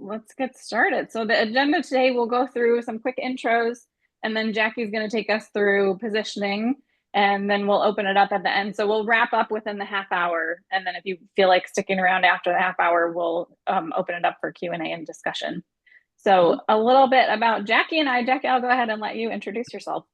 let's get started. So the agenda today, we'll go through some quick intros, and then Jacki's going to take us through positioning, and then we'll open it up at the end. So we'll wrap up within the half hour, and then if you feel like sticking around after the half hour, we'll open it up for Q&A and discussion. So a little bit about Jacki and I. Jacki, I'll go ahead and let you introduce yourself.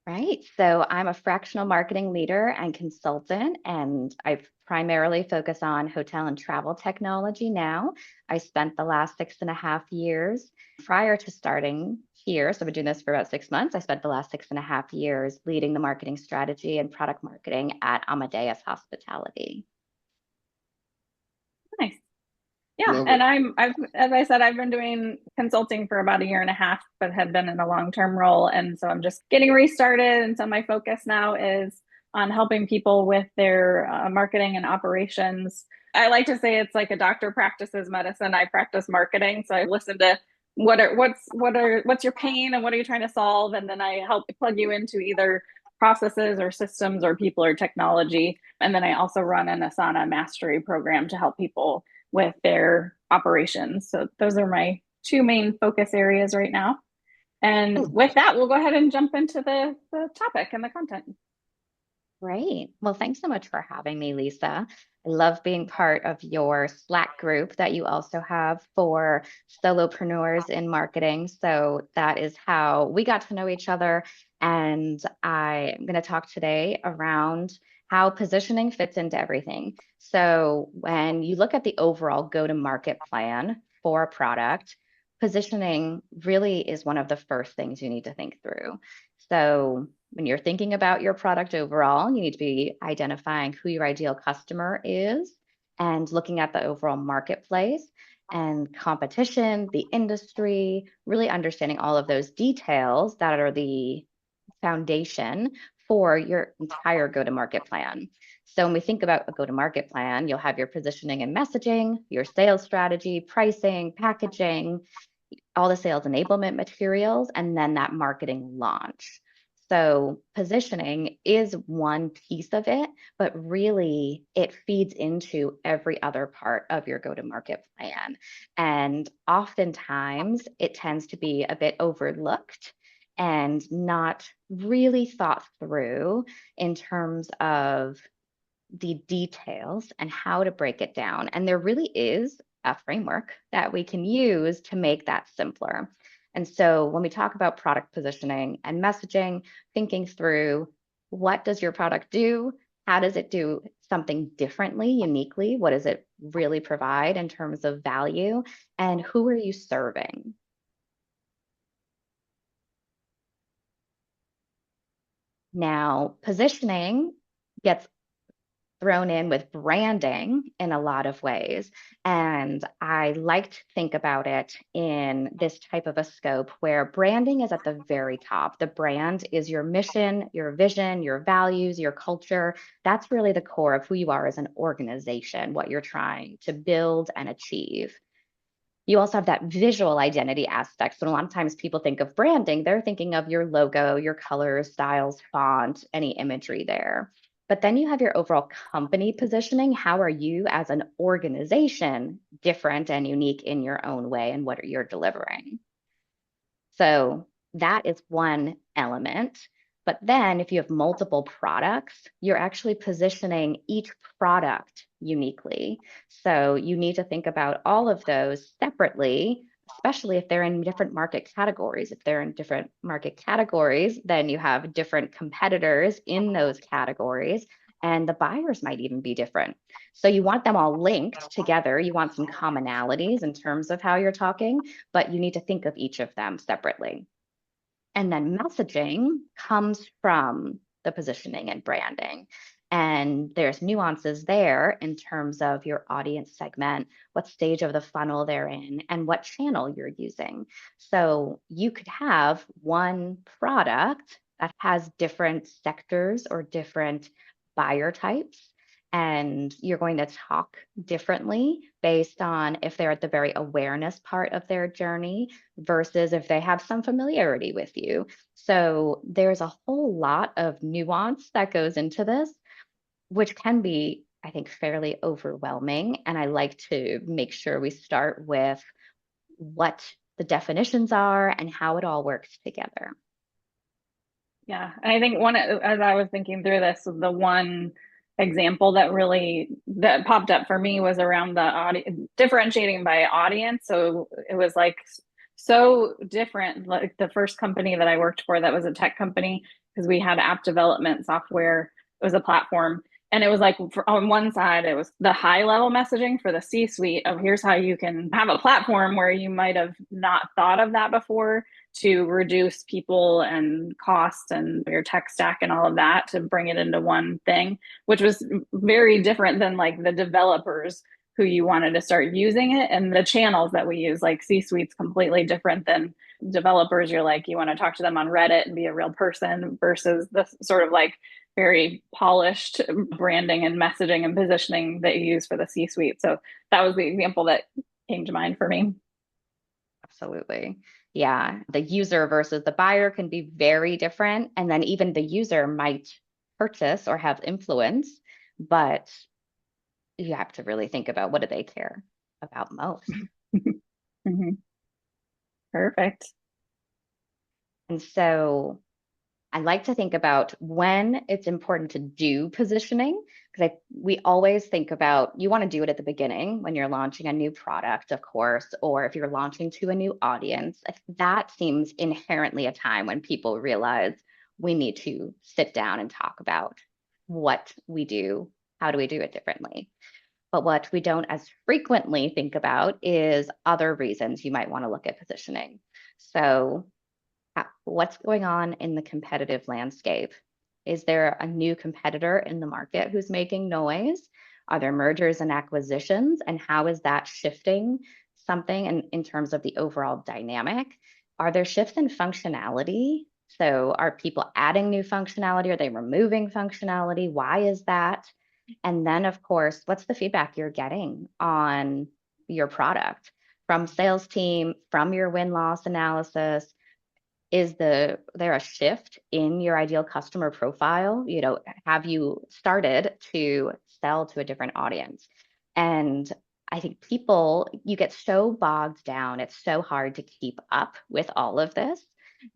Right. So I'm a fractional marketing leader and consultant, and I primarily focus on hotel and travel technology now. I spent the last 6.5 years prior to starting here. So I've been doing this for about 6 months. I spent the last 6.5 years leading the marketing strategy and product marketing at Amadeus Hospitality. Nice. Yeah, and as I said, I've been doing consulting for about 1.5 years, but had been in a long-term role. And so I'm just getting restarted. And so my focus now is on helping people with their marketing and operations. I like to say it's like a doctor practices medicine. I practice marketing. So I listen to what's your pain and what are you trying to solve? And then I help plug you into either processes or systems or people or technology. And then I also run an Asana mastery program to help people with their operations. So those are my two main focus areas right now. And with that, we'll go ahead and jump into the topic and the content. Great. Well, thanks so much for having me, Lisa. I love being part of your Slack group that you also have for solopreneurs in marketing. So that is how we got to know each other. And I am going to talk today around how positioning fits into everything. So when you look at the overall go-to-market plan for a product, positioning really is one of the first things you need to think through. So when you're thinking about your product overall, you need to be identifying who your ideal customer is and looking at the overall marketplace and competition, the industry, really understanding all of those details that are the foundation for your entire go-to-market plan. So when we think about a go-to-market plan, you'll have your positioning and messaging, your sales strategy, pricing, packaging, all the sales enablement materials, and then that marketing launch. So positioning is one piece of it, but really it feeds into every other part of your go-to-market plan. And oftentimes it tends to be a bit overlooked and not really thought through in terms of the details and how to break it down. And there really is a framework that we can use to make that simpler. And so when we talk about product positioning and messaging, thinking through what does your product do? How does it do something differently, uniquely? What does it really provide in terms of value? And who are you serving? Now, positioning gets thrown in with branding in a lot of ways. And I like to think about it in this type of a scope where branding is at the very top. The brand is your mission, your vision, your values, your culture. That's really the core of who you are as an organization, what you're trying to build and achieve. You also have that visual identity aspect. So a lot of times people think of branding, they're thinking of your logo, your colors, styles, font, any imagery there. But then you have your overall company positioning. How are you as an organization different and unique in your own way, and what are you delivering? So that is one element. But then if you have multiple products, you're actually positioning each product uniquely. So you need to think about all of those separately, especially if they're in different market categories. If they're in different market categories, then you have different competitors in those categories, and the buyers might even be different. So you want them all linked together. You want some commonalities in terms of how you're talking, but you need to think of each of them separately. And then messaging comes from the positioning and branding. And there's nuances there in terms of your audience segment, what stage of the funnel they're in, and what channel you're using. So you could have one product that has different sectors or different buyer types, and you're going to talk differently based on if they're at the very awareness part of their journey versus if they have some familiarity with you. So there's a whole lot of nuance that goes into this, which can be I think, fairly overwhelming. And I like to make sure we start with what the definitions are and how it all works together. Yeah. And I think as I was thinking through this, the one example that popped up for me was around the audience, differentiating by audience. So it was like so different. Like the first company that I worked for, that was a tech company, because we had app development software. It was a platform. And it was like, on one side, it was the high level messaging for the C suite of here's how you can have a platform where you might have not thought of that before, to reduce people and cost and your tech stack and all of that, to bring it into one thing, which was very different than like the developers who you wanted to start using it, and the channels that we use. Like C-suite's completely different than developers. You're like, you want to talk to them on Reddit and be a real person, versus the sort of like very polished branding and messaging and positioning that you use for the C-suite. So that was the example that came to mind for me. Absolutely. Yeah. The user versus the buyer can be very different. And then even the user might purchase or have influence, but you have to really think about, what do they care about most? Mm-hmm. Perfect. And so I like to think about when it's important to do positioning, because we always think about, you want to do it at the beginning when you're launching a new product, of course, or if you're launching to a new audience. That seems inherently a time when people realize we need to sit down and talk about what we do, how do we do it differently. But what we don't as frequently think about is other reasons you might want to look at positioning. So what's going on in the competitive landscape? Is there a new competitor in the market who's making noise? Are there mergers and acquisitions? And how is that shifting something in terms of the overall dynamic? Are there shifts in functionality? So are people adding new functionality? Are they removing functionality? Why is that? And then, of course, what's the feedback you're getting on your product from sales team, from your win-loss analysis? Is there a shift in your ideal customer profile? Have you started to sell to a different audience? And I think you get so bogged down, it's so hard to keep up with all of this.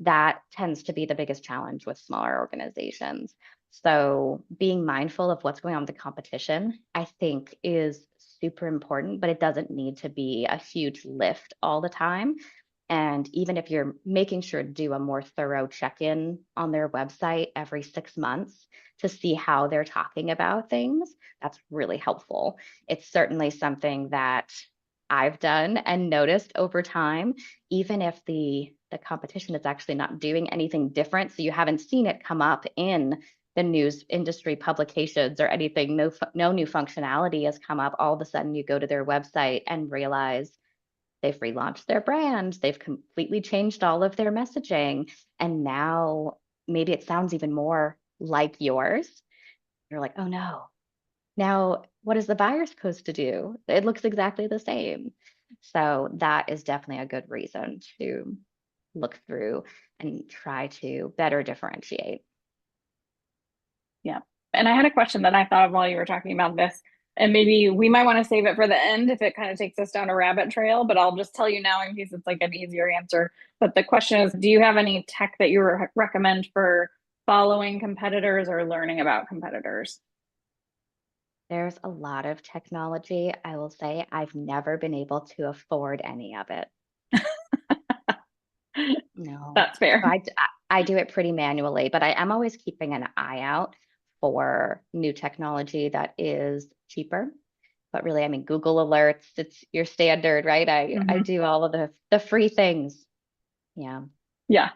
That tends to be the biggest challenge with smaller organizations. So being mindful of what's going on with the competition, I think, is super important, but it doesn't need to be a huge lift all the time. And even if you're making sure to do a more thorough check-in on their website every 6 months to see how they're talking about things, that's really helpful. It's certainly something that I've done and noticed over time, even if the competition is actually not doing anything different. So you haven't seen it come up in the news industry publications or anything. No new functionality has come up. All of a sudden you go to their website and realize they've relaunched their brand, they've completely changed all of their messaging, and now maybe it sounds even more like yours. You're like, oh no, now what is the buyer supposed to do? It looks exactly the same. So that is definitely a good reason to look through and try to better differentiate. Yeah. And I had a question that I thought of while you were talking about this, and maybe we might want to save it for the end if it kind of takes us down a rabbit trail, but I'll just tell you now in case it's like an easier answer. But the question is, do you have any tech that you recommend for following competitors or learning about competitors? There's a lot of technology. I will say I've never been able to afford any of it. No. That's fair. So I do it pretty manually, but I am always keeping an eye out for new technology that is cheaper. But really, I mean, Google Alerts, it's your standard, right? I do all of the free things. Yeah. Yeah.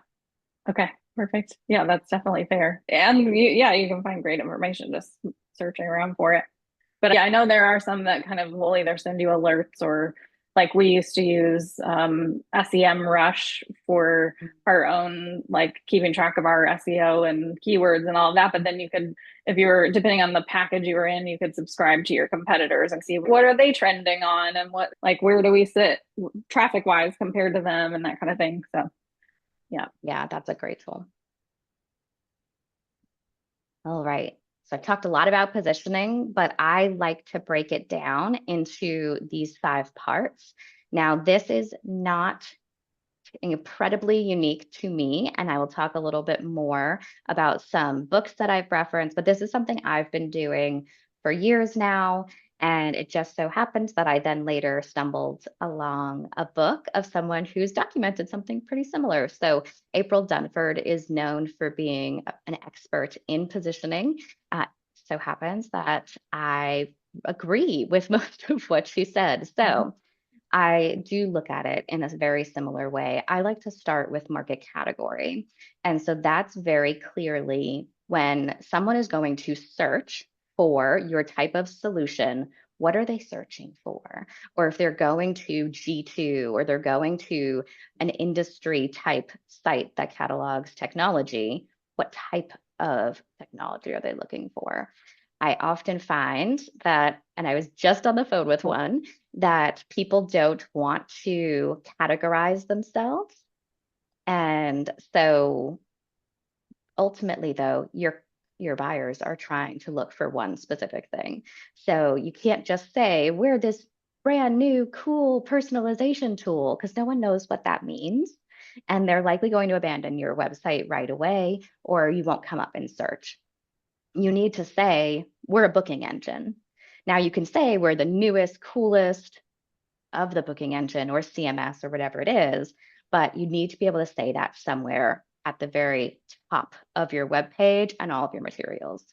Okay. Perfect. Yeah, that's definitely fair. And you can find great information just searching around for it. But yeah, I know there are some that kind of will either send you alerts, or like we used to use SEM Rush for our own, like keeping track of our SEO and keywords and all of that. But then you could, if you were, depending on the package you were in, you could subscribe to your competitors and see what are they trending on, and what, like, where do we sit traffic wise compared to them, and that kind of thing. So yeah. Yeah, that's a great tool. All right. So I've talked a lot about positioning, but I like to break it down into these 5 parts. Now, this is not incredibly unique to me, and I will talk a little bit more about some books that I've referenced, but this is something I've been doing for years now. And it just so happens that I then later stumbled along a book of someone who's documented something pretty similar. So April Dunford is known for being an expert in positioning. So happens that I agree with most of what she said. So I do look at it in a very similar way. I like to start with market category. And so that's very clearly when someone is going to search for your type of solution, what are they searching for? Or if they're going to G2 or they're going to an industry type site that catalogs technology, what type of technology are they looking for? I often find that, and I was just on the phone with one, that people don't want to categorize themselves. And so ultimately, though, your buyers are trying to look for one specific thing. So you can't just say, we're this brand new, cool personalization tool, because no one knows what that means. And they're likely going to abandon your website right away, or you won't come up in search. You need to say, we're a booking engine. Now you can say we're the newest, coolest of the booking engine or CMS or whatever it is, but you need to be able to say that somewhere at the very top of your web page and all of your materials.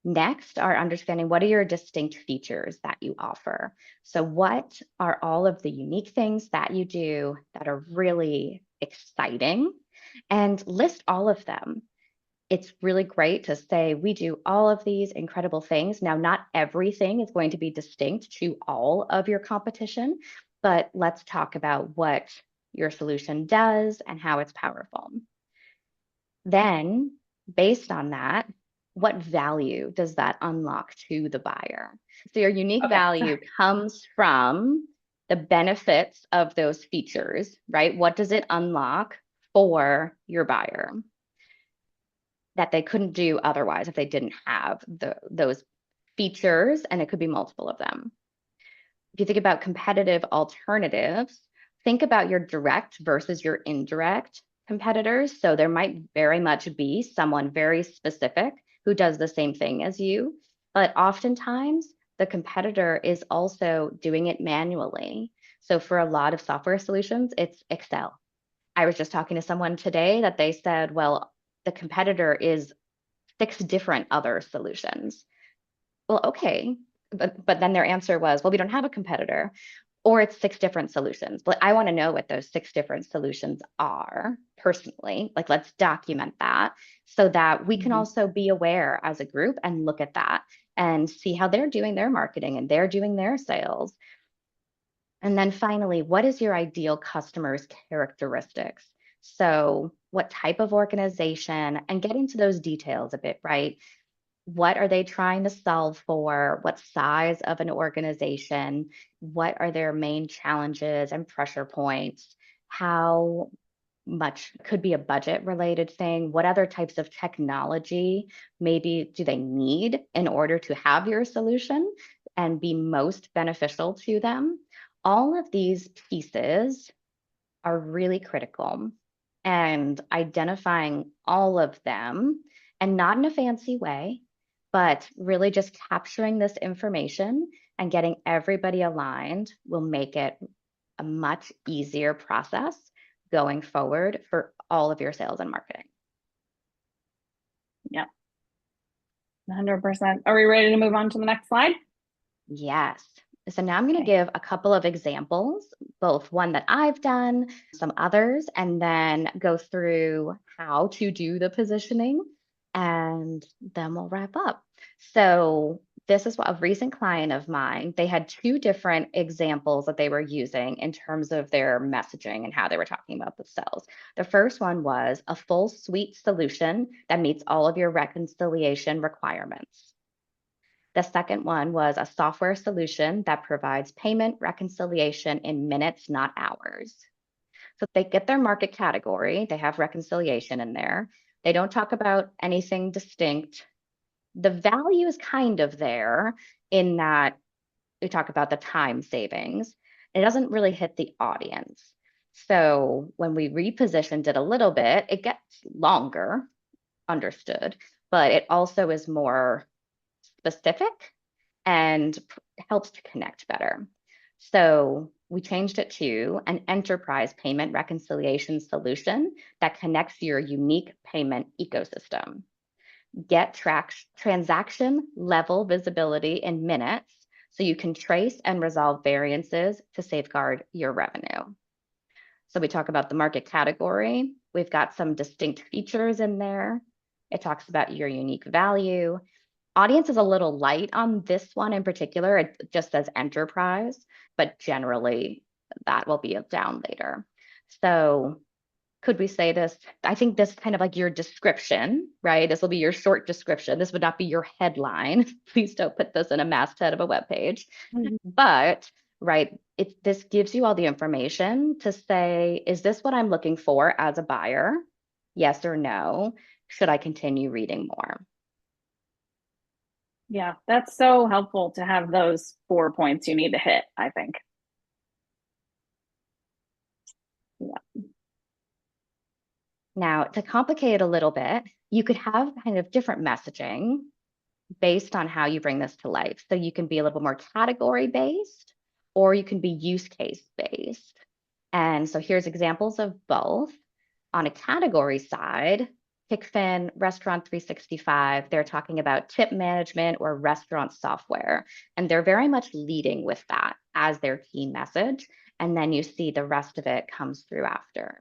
Next are understanding what are your distinct features that you offer. So what are all of the unique things that you do that are really exciting, and list all of them. It's really great to say we do all of these incredible things. Now, not everything is going to be distinct to all of your competition, but let's talk about what your solution does and how it's powerful. Then, based on that, what value does that unlock to the buyer? So your unique value comes from the benefits of those features, right? What does it unlock for your buyer that they couldn't do otherwise if they didn't have those features, and it could be multiple of them. If you think about competitive alternatives, think about your direct versus your indirect competitors. So there might very much be someone very specific who does the same thing as you, but oftentimes the competitor is also doing it manually. So for a lot of software solutions, it's Excel. I was just talking to someone today that they said, well, the competitor is 6 different other solutions. Well, okay, but then their answer was, well, we don't have a competitor, or it's 6 different solutions. But I want to know what those 6 different solutions are personally. Like, let's document that so that we can also be aware as a group and look at that and see how they're doing their marketing and they're doing their sales. And then finally, what is your ideal customer's characteristics? So what type of organization, and get into those details a bit, right? What are they trying to solve for? What size of an organization? What are their main challenges and pressure points? How much could be a budget related thing? What other types of technology maybe do they need in order to have your solution and be most beneficial to them? All of these pieces are really critical, and identifying all of them, and not in a fancy way, but really just capturing this information and getting everybody aligned will make it a much easier process going forward for all of your sales and marketing. Yeah, 100%. Are we ready to move on to the next slide? Yes. So now I'm going to give a couple of examples, both one that I've done, some others, and then go through how to do the positioning, and then we'll wrap up. So this is what a recent client of mine, they had 2 different examples that they were using in terms of their messaging and how they were talking about themselves. The first one was a full suite solution that meets all of your reconciliation requirements. The second one was a software solution that provides payment reconciliation in minutes, not hours. So they get their market category, they have reconciliation in there. They don't talk about anything distinct The value is kind of there in that we talk about the time savings. It doesn't really hit the audience. So when we repositioned it a little bit, it gets longer, understood, but it also is more specific and helps to connect better. So we changed it to an enterprise payment reconciliation solution that connects your unique payment ecosystem. Get transaction level visibility in minutes so you can trace and resolve variances to safeguard your revenue. So we talk about the market category. We've got some distinct features in there. It talks about your unique value. Audience is a little light on this one in particular. It just says enterprise, but generally that will be down later. So could we say this? I think this kind of like your description, right? This will be your short description. This would not be your headline. Please don't put this in a masthead of a web page. But right, this gives you all the information to say, is this what I'm looking for as a buyer? Yes or no? Should I continue reading more? Yeah, that's so helpful to have those 4 points you need to hit, I think. Yeah. Now, to complicate it a little bit, you could have kind of different messaging based on how you bring this to life. So you can be a little more category based, or you can be use case based. And so here's examples of both. On a category side, Pickfin, Restaurant 365, they're talking about tip management or restaurant software. And they're very much leading with that as their key message. And then you see the rest of it comes through after.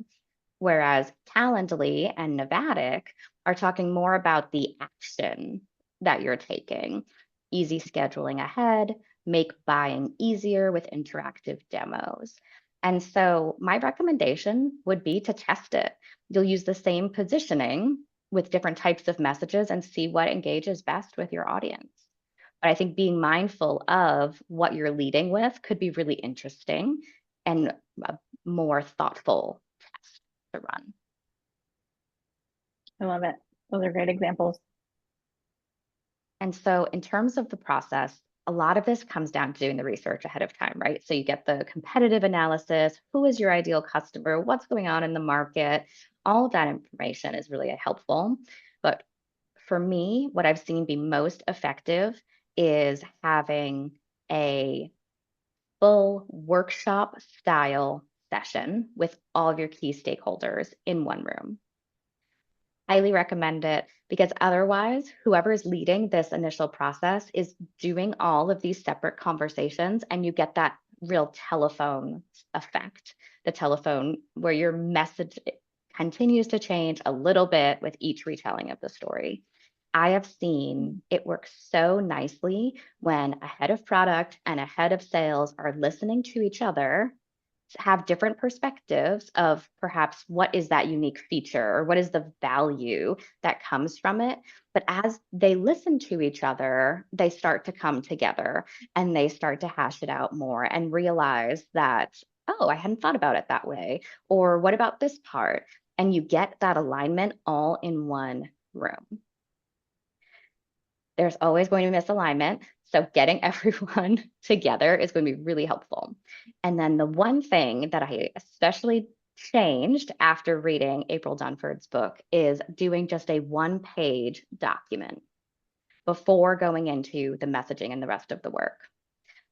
Whereas Calendly and Novatic are talking more about the action that you're taking, easy scheduling ahead, make buying easier with interactive demos. And so my recommendation would be to test it. You'll use the same positioning with different types of messages and see what engages best with your audience. But I think being mindful of what you're leading with could be really interesting and a more thoughtful test to run. I love it. Those are great examples. And so in terms of the process, a lot of this comes down to doing the research ahead of time, right? So you get the competitive analysis, who is your ideal customer, what's going on in the market, all of that information is really helpful. But for me, what I've seen be most effective is having a full workshop style session with all of your key stakeholders in one room. Highly recommend it because otherwise, whoever is leading this initial process is doing all of these separate conversations, and you get that real telephone effect. The telephone where your message continues to change a little bit with each retelling of the story. I have seen it work so nicely when a head of product and a head of sales are listening to each other, have different perspectives of perhaps what is that unique feature or what is the value that comes from it. But as they listen to each other, they start to come together and they start to hash it out more and realize that, oh, I hadn't thought about it that way. Or what about this part? And you get that alignment all in one room. There's always going to be misalignment. So getting everyone together is going to be really helpful. And then the one thing that I especially changed after reading April Dunford's book is doing just a one-page document before going into the messaging and the rest of the work.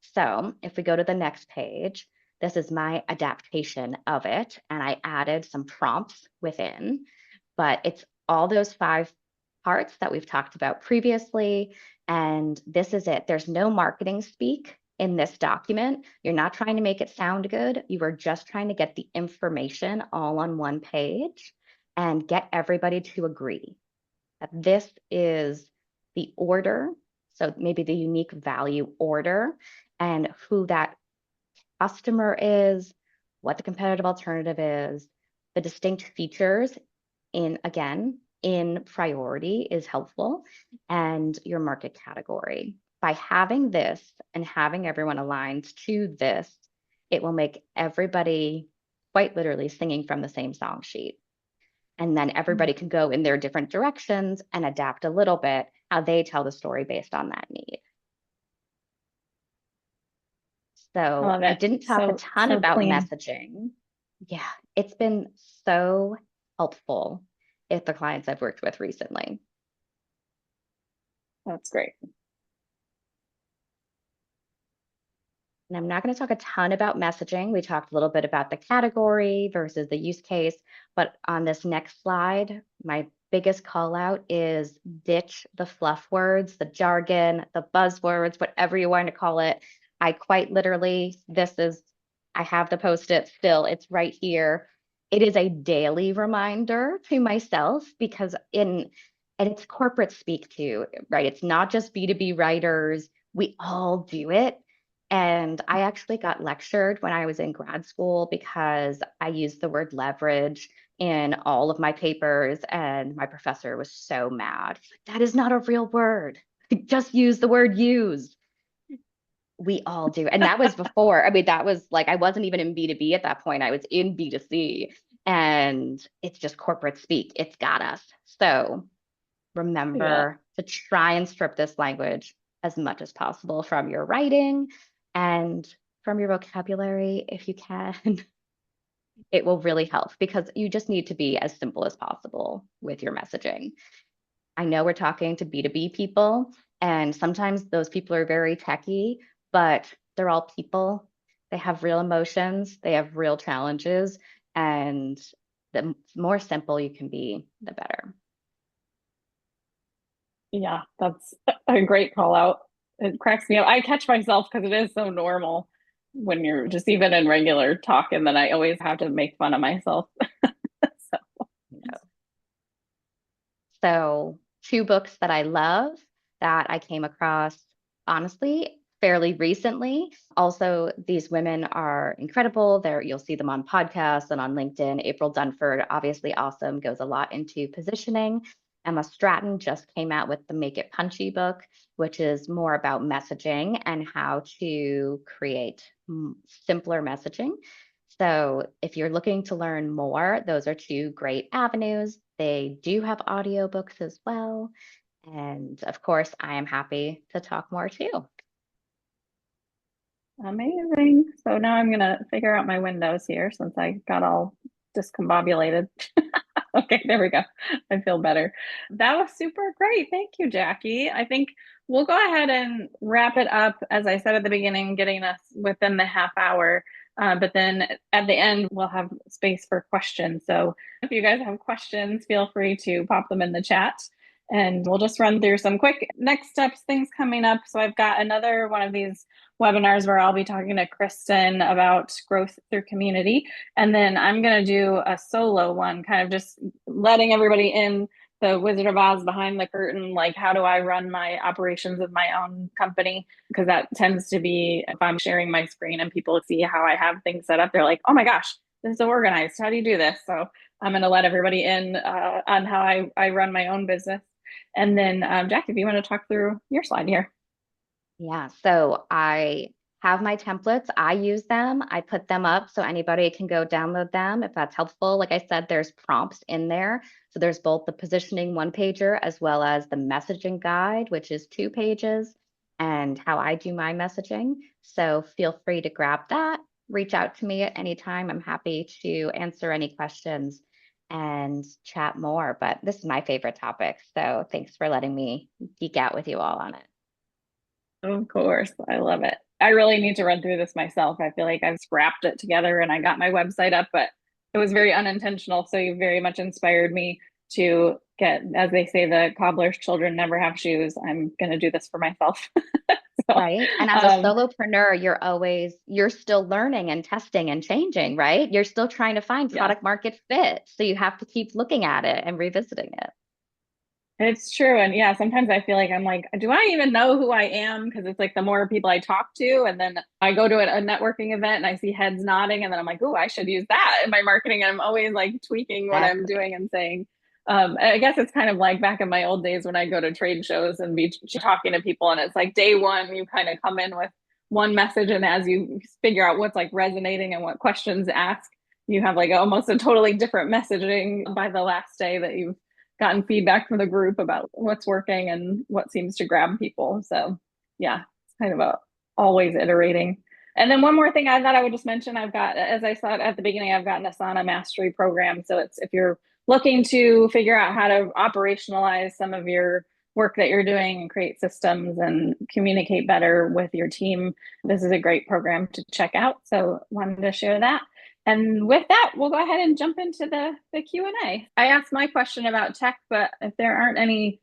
So if we go to the next page, this is my adaptation of it. And I added some prompts within, but it's all those 5 parts that we've talked about previously. And this is it. There's no marketing speak in this document. You're not trying to make it sound good. You are just trying to get the information all on one page and get everybody to agree that this is the order. So maybe the unique value order and who that customer is, what the competitive alternative is, the distinct features in priority is helpful, and your market category. By having this and having everyone aligned to this, it will make everybody quite literally singing from the same song sheet. And then everybody can go in their different directions and adapt a little bit how they tell the story based on that need. So I didn't talk a ton about clean. messaging. Yeah, it's been so helpful with the clients I've worked with recently. That's great. And I'm not going to talk a ton about messaging. We talked a little bit about the category versus the use case, but on this next slide, my biggest call out is ditch the fluff words, the jargon, the buzzwords, whatever you want to call it. I quite literally, I have the post-it still, it's right here. It is a daily reminder to myself because and it's corporate speak too, right? It's not just B2B writers. We all do it. And I actually got lectured when I was in grad school because I used the word leverage in all of my papers, and my professor was so mad. He's like, that is not a real word. Just use the word use. We all do. And that was before, I mean, that was like, I wasn't even in B2B at that point. I was in B2C, and it's just corporate speak. It's got us. So remember to try and strip this language as much as possible from your writing and from your vocabulary if you can. It will really help because you just need to be as simple as possible with your messaging. I know we're talking to B2B people, and sometimes those people are very techy, but they're all people. They have real emotions, they have real challenges, and the more simple you can be, the better. Yeah, that's a great call out. It cracks me up. I catch myself because it is so normal when you're just even in regular talk, and then I always have to make fun of myself. So 2 books that I love that I came across, honestly, fairly recently. Also, these women are incredible. You'll see them on podcasts and on LinkedIn. April Dunford, obviously awesome, goes a lot into positioning. Emma Stratton just came out with the Make It Punchy book, which is more about messaging and how to create simpler messaging. So if you're looking to learn more, those are 2 great avenues. They do have audiobooks as well. And of course, I am happy to talk more too. Amazing. So now I'm going to figure out my windows here since I got all discombobulated. Okay, there we go. I feel better. That was super great. Thank you, Jacki. I think we'll go ahead and wrap it up, as I said at the beginning, getting us within the half hour. But then at the end, we'll have space for questions. So if you guys have questions, feel free to pop them in the chat. And we'll just run through some quick next steps, things coming up. So I've got another one of these webinars where I'll be talking to Kristen about growth through community. And then I'm going to do a solo one, kind of just letting everybody in the Wizard of Oz behind the curtain. Like, how do I run my operations of my own company? Because that tends to be, if I'm sharing my screen and people see how I have things set up, they're like, oh my gosh, this is so organized. How do you do this? So I'm going to let everybody in on how I run my own business. And then, Jacki, if you want to talk through your slide here. Yeah, so I have my templates. I use them. I put them up so anybody can go download them if that's helpful. Like I said, there's prompts in there. So there's both the positioning 1-pager as well as the messaging guide, which is 2 pages, and how I do my messaging. So feel free to grab that. Reach out to me at any time. I'm happy to answer any questions and chat more. But this is my favorite topic. So thanks for letting me geek out with you all on it. Of course. I love it. I really need to run through this myself. I feel like I've scrapped it together and I got my website up, but it was very unintentional. So you very much inspired me to get, as they say, the cobbler's children never have shoes. I'm going to do this for myself. So, right. And as a solopreneur, you're still learning and testing and changing, right? You're still trying to find product market fit. So you have to keep looking at it and revisiting it. It's true. And yeah, sometimes I feel like I'm like, do I even know who I am? Because it's like the more people I talk to, and then I go to a networking event and I see heads nodding, and then I'm like, oh, I should use that in my marketing. And I'm always like tweaking what I'm doing and saying. I guess it's kind of like back in my old days when I go to trade shows and be talking to people, and it's like day one, you kind of come in with one message, and as you figure out what's like resonating and what questions to ask, you have like almost a totally different messaging by the last day that you've gotten feedback from the group about what's working and what seems to grab people. So yeah, it's kind of always iterating. And then one more thing I thought I would just mention, I've got, as I said at the beginning, I've got an Asana mastery program. So it's, if you're looking to figure out how to operationalize some of your work that you're doing and create systems and communicate better with your team, this is a great program to check out. So wanted to share that. And with that, we'll go ahead and jump into the Q&A. I asked my question about tech, but if there aren't any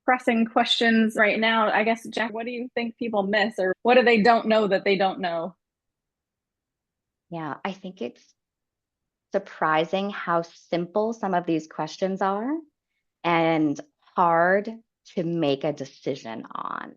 pressing questions right now, I guess, Jack, what do you think people miss, or what do they don't know that they don't know? Yeah, I think it's surprising how simple some of these questions are and hard to make a decision on,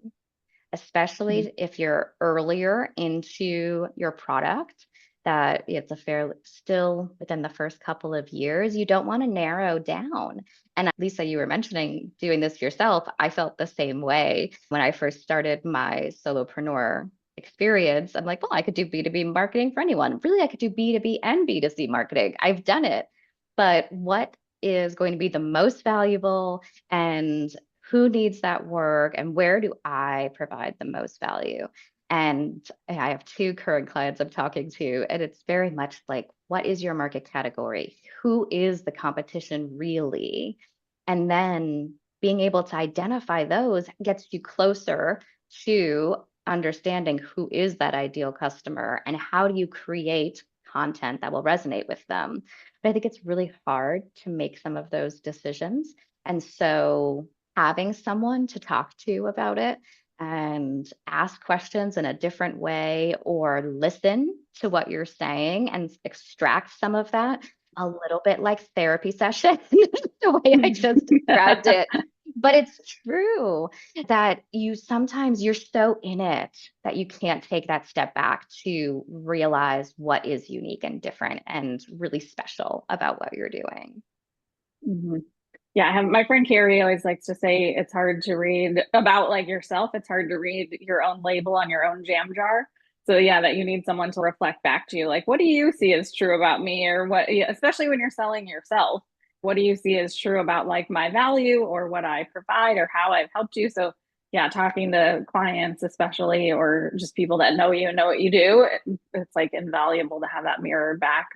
especially if you're earlier into your product, that it's a fair, still within the first couple of years, you don't want to narrow down. And Lisa, you were mentioning doing this yourself. I felt the same way when I first started my solopreneur experience. I'm like, well, I could do B2B marketing for anyone. Really, I could do B2B and B2C marketing. I've done it. But what is going to be the most valuable, and who needs that work, and where do I provide the most value? And I have two current clients I'm talking to, and it's very much like, what is your market category? Who is the competition really? And then being able to identify those gets you closer to understanding who is that ideal customer and how do you create content that will resonate with them. But I think it's really hard to make some of those decisions. And so having someone to talk to about it and ask questions in a different way, or listen to what you're saying and extract some of that, a little bit like therapy session, the way I just described it. But it's true that sometimes you're so in it that you can't take that step back to realize what is unique and different and really special about what you're doing. Mm-hmm. Yeah, my friend Carrie always likes to say it's hard to read about like yourself. It's hard to read your own label on your own jam jar. So yeah, that you need someone to reflect back to you. Like, what do you see as true about me, or what, especially when you're selling yourself, what do you see as true about like my value or what I provide or how I've helped you? So yeah, talking to clients, especially, or just people that know you and know what you do, it's like invaluable to have that mirrored back.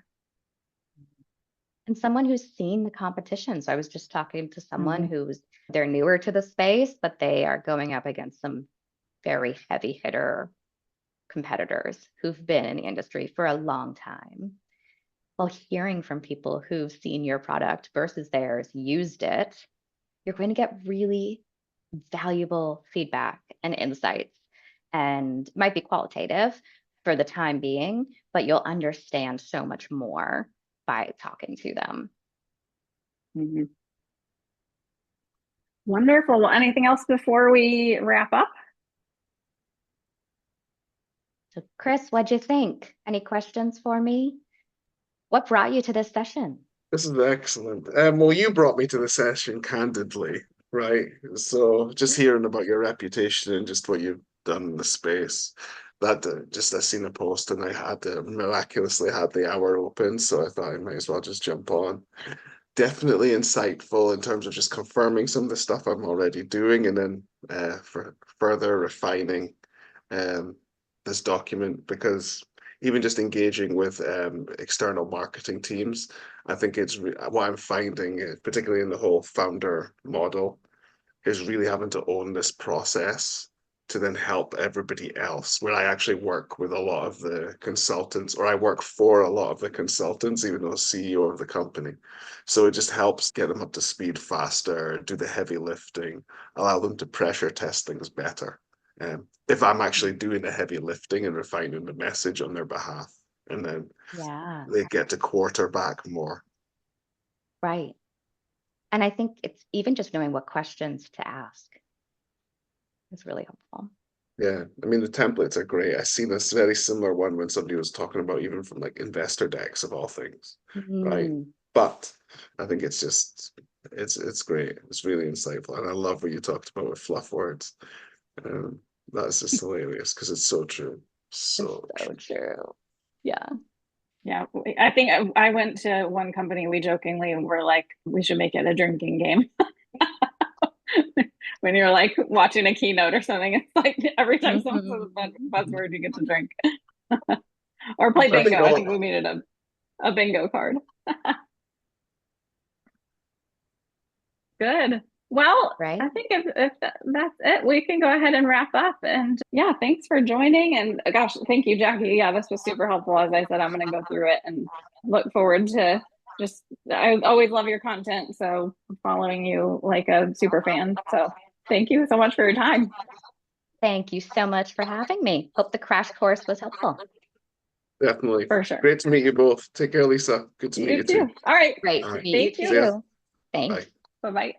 And someone who's seen the competition. So I was just talking to someone Mm-hmm. who's, they're newer to the space, but they are going up against some very heavy hitter competitors who've been in the industry for a long time. While hearing from people who've seen your product versus theirs, used it, you're going to get really valuable feedback and insights. And it might be qualitative for the time being, but you'll understand so much more by talking to them. Mm-hmm. Wonderful. Well, anything else before we wrap up? So, Chris, what'd you think? Any questions for me? What brought you to this session? This is excellent. Well, you brought me to the session candidly, right? So just hearing about your reputation and just what you've done in the space, that just I seen a post and I had miraculously had the hour open, so I thought I might as well just jump on. Definitely insightful in terms of just confirming some of the stuff I'm already doing, and then for further refining um, this document, because even just engaging with external marketing teams, I think it's what I'm finding, particularly in the whole founder model, is really having to own this process to then help everybody else. Where I actually work with a lot of the consultants, or I work for a lot of the consultants, even though CEO of the company. So it just helps get them up to speed faster, do the heavy lifting, allow them to pressure test things better. If I'm actually doing the heavy lifting and refining the message on their behalf, and then Yeah, they get to quarterback more. right. And I think it's even just knowing what questions to ask is really helpful. Yeah, I mean the templates are great. I seen this very similar one when somebody was talking about even from like investor decks of all things, right? But I think it's just it's great. It's really insightful, and I love what you talked about with fluff words. Um, that's just hilarious because it's so true. So It's so true. Yeah. Yeah, I think I went to one company, we jokingly were like, we should make it a drinking game. When you're like watching a keynote or something, it's like every time someone says a buzzword, you get to drink. Or play bingo. I think we made it a bingo card. Good. Well, Right. I think if that's it, we can go ahead and wrap up. And yeah, thanks for joining. And gosh, thank you, Jacki. Yeah, this was super helpful. As I said, I'm going to go through it and look forward to I always love your content. So following you like a super fan. So thank you so much for your time. Thank you so much for having me. Hope the crash course was helpful. Definitely. For sure. Great to meet you both. Take care, Lisa. Good to meet you too. All right. Great to meet you too. Thanks. Bye. Bye-bye.